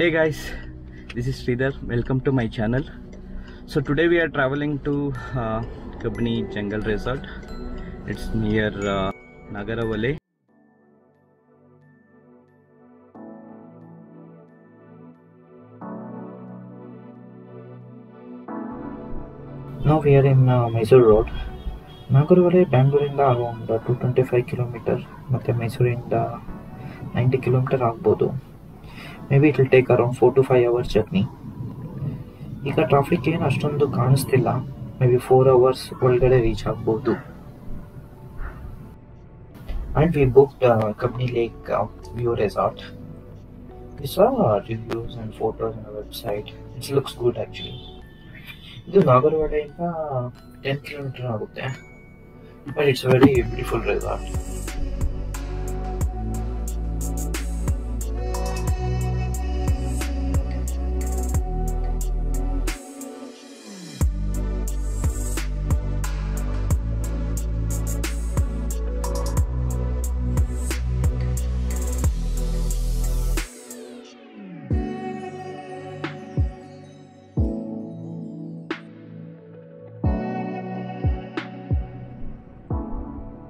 Hey guys, this is Sridhar. Welcome to my channel. So today we are traveling to Kabini Jungle Resort. It's near Nagarahole. Now we are in Mysuru road. Nagarahole Bangalore around 225 km ಮತ್ತೆ ಮೈಸೂರಿಂದ 90 km ಆಗ್ಬೋದು. Maybe it will take around 4 to 5 hours journey. ಈಗ traffic ಏನು ಅಷ್ಟೊಂದು ಕಾಣಿಸ್ತಿಲ್ಲ. Maybe 4 hours ಒಳಗಡೆ reach ಆಗ್ಬೋದು. And we booked Kabini Lake View Resort. We saw reviews and photos on the website. It looks good actually. ಇದು ನಾಗರಹೊಳೆಯಿಂದ 10 km ಆಗುತ್ತೆ. But it's a very beautiful resort.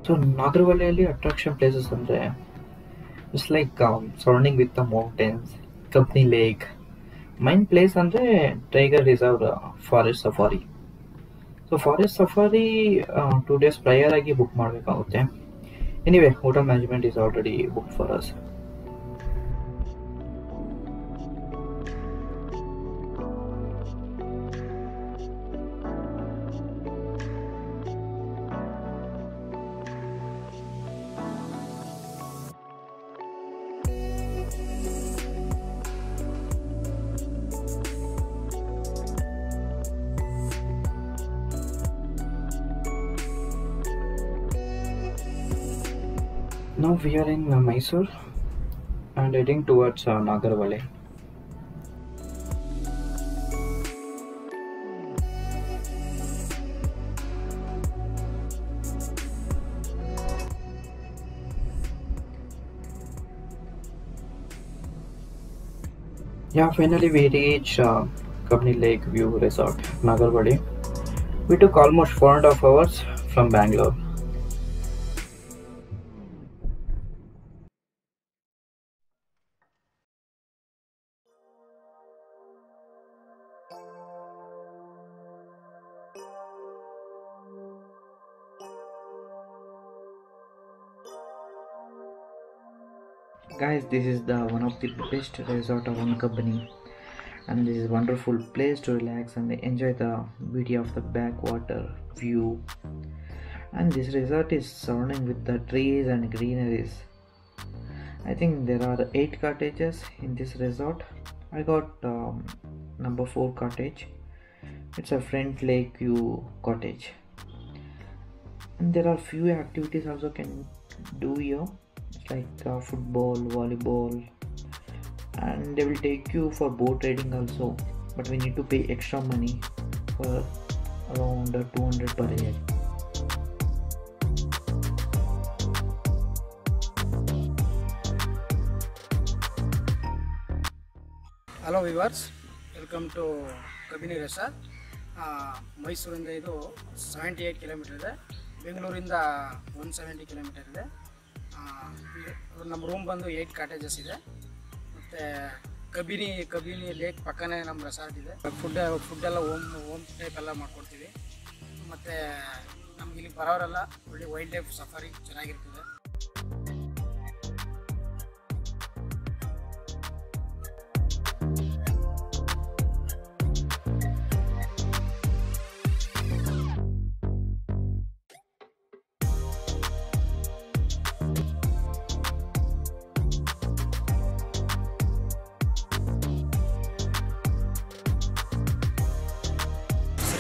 So Nagarahole attraction places andre it's like surrounding with the mountains, Kabini Lake. Main place andre Tiger Reserve Forest Safari. So Forest Safari 2 days prior agi book ಮಾಡಬೇಕಾಗುತ್ತೆ. Anyway, hotel management is already booked for us. Now we are in Mysuru and heading towards Nagarahole. Yeah, finally we reached Kabini Lake View Resort, Nagarahole. We took almost 4.5 hours from Bangalore. Guys, this is the one of the best resort around Kabini, and this is wonderful place to relax and enjoy the beauty of the backwater view. And this resort is surrounding with the trees and greeneries. I think there are 8 cottages in this resort. I got number 4 cottage. It's a front lake view cottage, and there are few activities also can do here, like football, volleyball, and they will take you for boat riding also, but we need to pay extra money for around 200 per head. Hello viewers, welcome to Kabini Resort. ಮೈಸೂರಿಂದ ಇದು 78 kilometre ಇದೆ, ಬೆಂಗಳೂರಿಂದ 170 kilometre ಇದೆ. ನಮ್ಮ room ಬಂದು 8 cottages ಇದೆ. ಮತ್ತು Kabini lake ಪಕ್ಕನೇ ನಮ್ಮ ರೆಸಾರ್ಟ್ ಇದೆ. ಫುಡ್ ಎಲ್ಲ ಹೋಮ್ ಟೈಪ್ ಎಲ್ಲ ಮಾಡ್ಕೊಡ್ತೀವಿ. ಮತ್ತು ನಮ್ಗೆ ಇಲ್ಲಿ ಬರೋರೆಲ್ಲ ಒಳ್ಳೆ ವೈಲ್ಡ್ ಲೈಫ್ ಸಫಾರಿ ಚೆನ್ನಾಗಿರ್ತದೆ.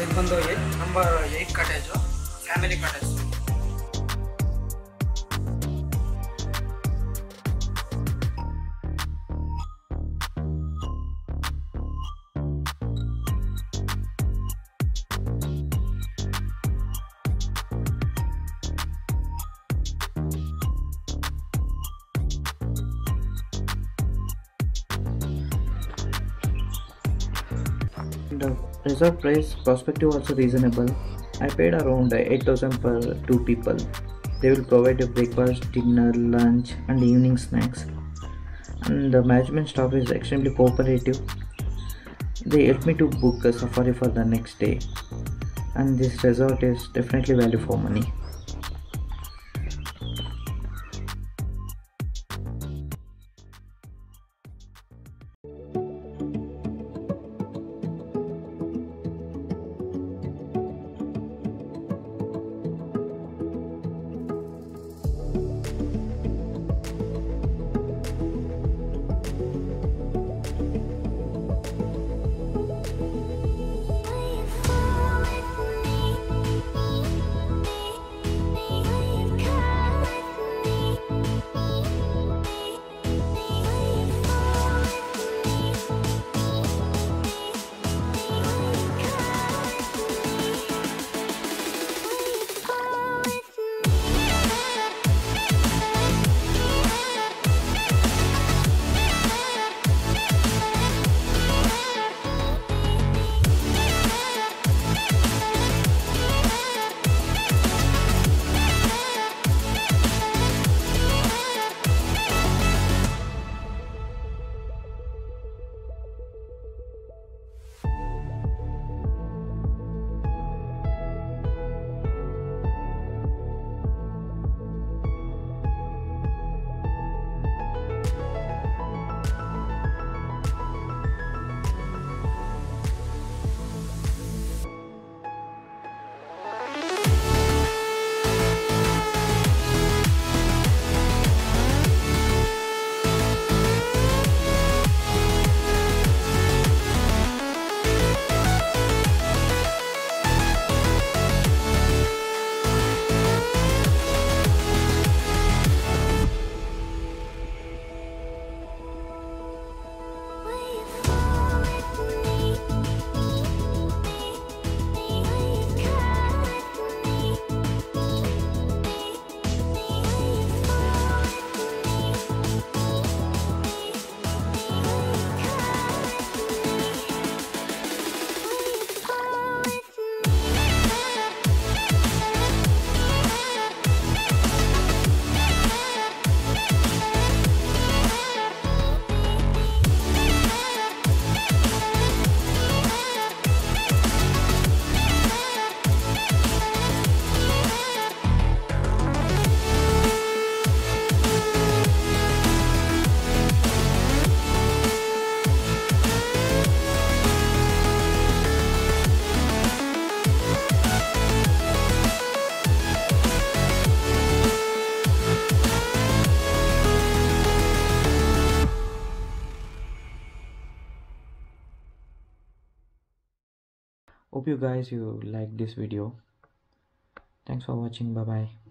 ಇದು ಬಂದು number 8 cottage, family cottage. The resort price prospective also reasonable. I paid around 8,000 per 2 people. They will provide a breakfast, dinner, lunch, and evening snacks. And the management staff is extremely cooperative. They helped me to book a safari for the next day. And this resort is definitely value for money. Hope you guys liked this video. Thanks for watching. Bye bye.